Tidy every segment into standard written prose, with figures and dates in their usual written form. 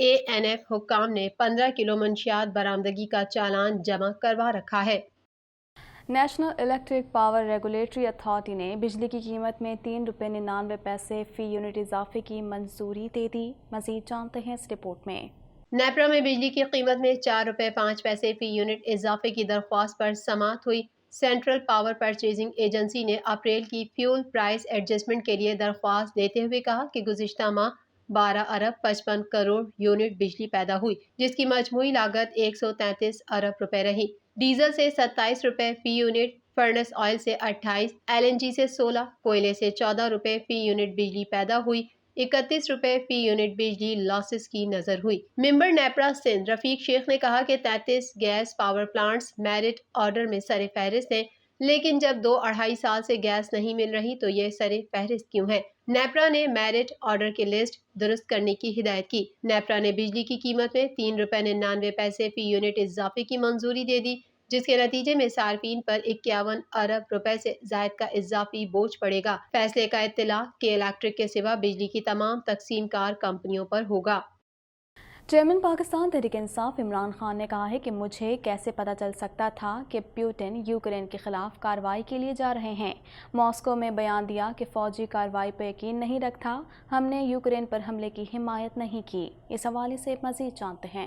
ANF حکام نے 15 کلو منشیات برآمدگی کا چالان جمع کروا رکھا ہے۔ National electric power regulatory authority نے بجلی کی قیمت میں ₹3.99 فی یونٹ اضافے کی منظوری دے دی۔ مزید جانتے ہیں اس رپورٹ میں۔ نیپرا میں بجلی کی قیمت میں ₹4.05 فی یونٹ اضافے کی درخواست پر سماعت ہوئی۔ سینٹرل پاور پرچیزنگ ایجنسی نے اپریل کی فیول پرائس ایڈجسٹمنٹ کے لیے درخواست دیتے ہوئے کہا کہ گزشتہ ماہ 12 ارب 55 کروڑ یونٹ بجلی پیدا ہوئی، جس کی مجموعی لاگت 133 ارب روپے رہی۔ ڈیزل سے 27 روپے فی یونٹ، فرنس آئل سے 28، LNG سے 16، کوئلے سے 14 روپے فی یونٹ بجلی پیدا ہوئی۔ 31 روپے فی یونٹ بجلی لاسز کی نظر ہوئی۔ ممبر نیپرا سندھ رفیق شیخ نے کہا کہ 33 gas power plants merit order میں سر فہرست ہیں، لیکن جب 2-2.5 سال سے گیس نہیں مل رہی تو یہ سر فہرست کیوں ہے؟ نیپرا نے میرٹ آرڈر کی لسٹ درست کرنے کی ہدایت کی۔ نیپرا نے بجلی کی قیمت میں ₹3.99 فی یونٹ اضافے کی منظوری دے دی، جس کے نتیجے میں صارفین پر 51 ارب روپے سے زائد کا اضافی بوجھ پڑے گا۔ فیصلے کا اطلاق کے الیکٹرک کے سوا بجلی کی تمام تقسیم کار کمپنیوں پر ہوگا۔ چیئرمین پاکستان تحریک انصاف عمران خان نے کہا ہے کہ مجھے کیسے پتہ چل سکتا تھا کہ پیوٹن یوکرین کے خلاف کارروائی کے لیے جا رہے ہیں۔ ماسکو میں بیان دیا کہ فوجی کارروائی پر یقین نہیں رکھتا، ہم نے یوکرین پر حملے کی حمایت نہیں کی۔ اس حوالے سے مزید جانتے ہیں۔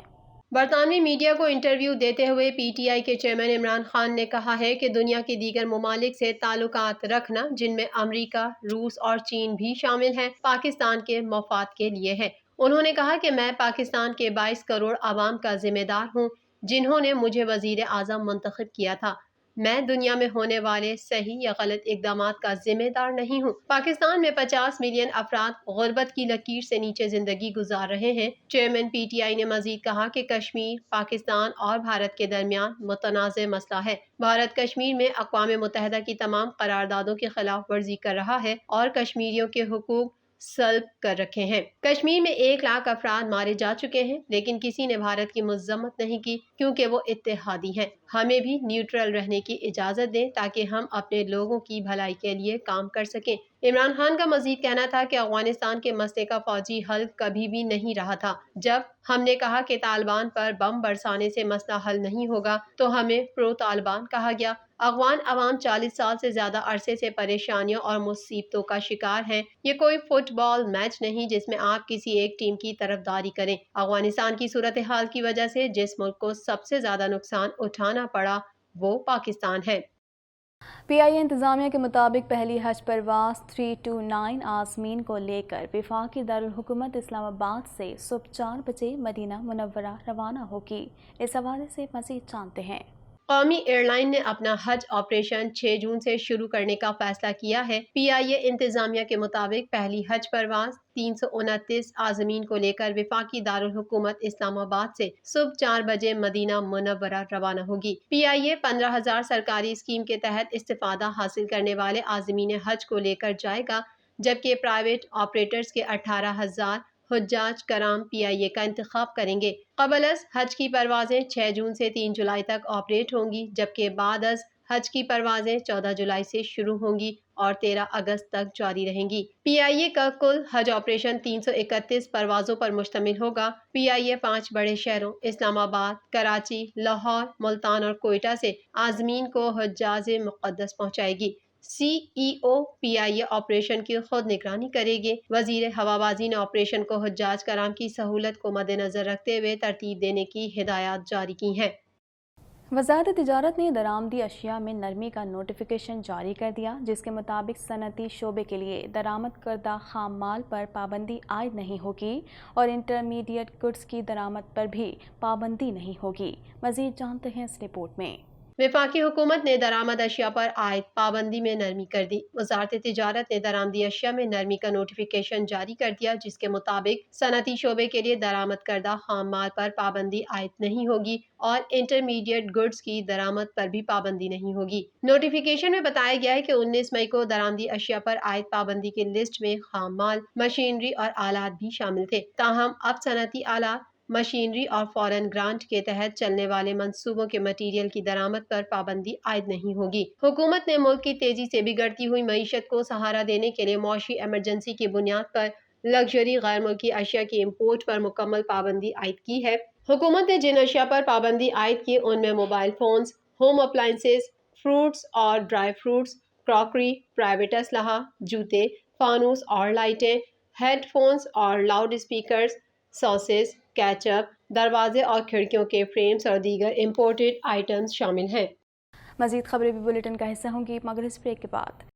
برطانوی میڈیا کو انٹرویو دیتے ہوئے PTI کے چیئرمین عمران خان نے کہا ہے کہ دنیا کے دیگر ممالک سے تعلقات رکھنا، جن میں امریکہ، روس اور چین بھی شامل ہیں، پاکستان کے مفاد کے لیے ہے۔ انہوں نے کہا کہ میں پاکستان کے 22 کروڑ عوام کا ذمہ دار ہوں، جنہوں نے مجھے وزیر اعظم منتخب کیا تھا۔ میں دنیا میں ہونے والے صحیح یا غلط اقدامات کا ذمہ دار نہیں ہوں۔ پاکستان میں 50 ملین افراد غربت کی لکیر سے نیچے زندگی گزار رہے ہیں۔ چیئرمین PTI نے مزید کہا کہ کشمیر پاکستان اور بھارت کے درمیان متنازع مسئلہ ہے۔ بھارت کشمیر میں اقوام متحدہ کی تمام قراردادوں کی خلاف ورزی کر رہا ہے اور کشمیریوں کے حقوق سلب کر رکھے ہیں۔ کشمیر میں 1 لاکھ افراد مارے جا چکے ہیں، لیکن کسی نے بھارت کی مذمت نہیں کی کیونکہ وہ اتحادی ہیں۔ ہمیں بھی نیوٹرل رہنے کی اجازت دیں تاکہ ہم اپنے لوگوں کی بھلائی کے لیے کام کر سکیں۔ عمران خان کا مزید کہنا تھا کہ افغانستان کے مسئلے کا فوجی حل کبھی بھی نہیں رہا تھا۔ جب ہم نے کہا کہ طالبان پر بم برسانے سے مسئلہ حل نہیں ہوگا تو ہمیں پرو طالبان کہا گیا۔ افغان عوام 40 سال سے زیادہ عرصے سے پریشانیوں اور مصیبتوں کا شکار ہیں۔ یہ کوئی فٹ بال میچ نہیں جس میں آپ کسی ایک ٹیم کی طرفداری کریں۔ افغانستان کی صورتحال کی وجہ سے جس ملک کو سب سے زیادہ نقصان اٹھانا پڑا وہ پاکستان ہے۔ PIA انتظامیہ کے مطابق پہلی حج پرواز 329 عازمین کو لے کر وفاقی دارالحکومت اسلام آباد سے صبح 4 بجے مدینہ منورہ روانہ ہوگی۔ اس حوالے سے مزید جانتے ہیں۔ قومی ایئر لائن نے اپنا حج آپریشن 6 جون سے شروع کرنے کا فیصلہ کیا ہے۔ PIA انتظامیہ کے مطابق پہلی حج پرواز 329 عازمین کو لے کر وفاقی دارالحکومت اسلام آباد سے صبح 4 بجے مدینہ منورہ روانہ ہوگی۔ PIA 15,000 سرکاری اسکیم کے تحت استفادہ حاصل کرنے والے عازمین حج کو لے کر جائے گا، جبکہ پرائیویٹ آپریٹرز کے 18,000 حجاج کرام PIA کا انتخاب کریں گے۔ قبل از حج کی پروازیں 6 جون سے 3 جولائی تک آپریٹ ہوں گی، جبکہ بعد از حج کی پروازیں 14 جولائی سے شروع ہوں گی اور 13 اگست تک جاری رہیں گی۔ PIA کا کل حج آپریشن 331 پروازوں پر مشتمل ہوگا۔ PIA 5 بڑے شہروں اسلام آباد، کراچی، لاہور، ملتان اور کوئٹہ سے عازمین کو حجاز مقدس پہنچائے گی۔ CEO PIA آپریشن کی خود نگرانی کرے گی۔ وزیر ہوا بازی نے آپریشن کو حجاج کرام کی سہولت کو مد نظر رکھتے ہوئے ترتیب دینے کی ہدایات جاری کی ہیں۔ وزارت تجارت نے درآمدی اشیاء میں نرمی کا نوٹیفیکیشن جاری کر دیا، جس کے مطابق صنعتی شعبے کے لیے درآمد کردہ خام مال پر پابندی عائد نہیں ہوگی اور انٹرمیڈیٹ گڈز کی درآمد پر بھی پابندی نہیں ہوگی۔ مزید جانتے ہیں اس رپورٹ میں۔ وفاقی حکومت نے درآمد اشیاء پر عائد پابندی میں نرمی کر دی۔ وزارت تجارت نے درآمدی اشیاء میں نرمی کا نوٹیفیکیشن جاری کر دیا، جس کے مطابق صنعتی شعبے کے لیے درآمد کردہ خام مال پر پابندی عائد نہیں ہوگی اور انٹرمیڈیٹ گڈز کی درآمد پر بھی پابندی نہیں ہوگی۔ نوٹیفیکیشن میں بتایا گیا ہے کہ 19 مئی کو درآمدی اشیاء پر عائد پابندی کی لسٹ میں خام مال، مشینری اور آلات بھی شامل تھے، تاہم اب صنعتی آلات، مشینری اور فارن گرانٹ کے تحت چلنے والے منصوبوں کے مٹیریل کی درآمد پر پابندی عائد نہیں ہوگی۔ حکومت نے ملک کی تیزی سے بگڑتی ہوئی معیشت کو سہارا دینے کے لیے معاشی ایمرجنسی کی بنیاد پر لگژری غیر ملکی اشیاء کی امپورٹ پر مکمل پابندی عائد کی ہے۔ حکومت نے جن اشیاء پر پابندی عائد کی ان میں mobile phones, home appliances, fruits اور ڈرائی فروٹس، کراکری، پرائیویٹ اسلحہ، جوتے، فانوس اور لائٹیں، ہیڈ فونز اور لاؤڈ اسپیکرز، ساسز، کیچپ، دروازے اور کھڑکیوں کے فریمز اور دیگر امپورٹڈ آئٹمز شامل ہیں۔ مزید خبریں بھی بلیٹن کا حصہ ہوں گی مگر اس بریک کے بعد۔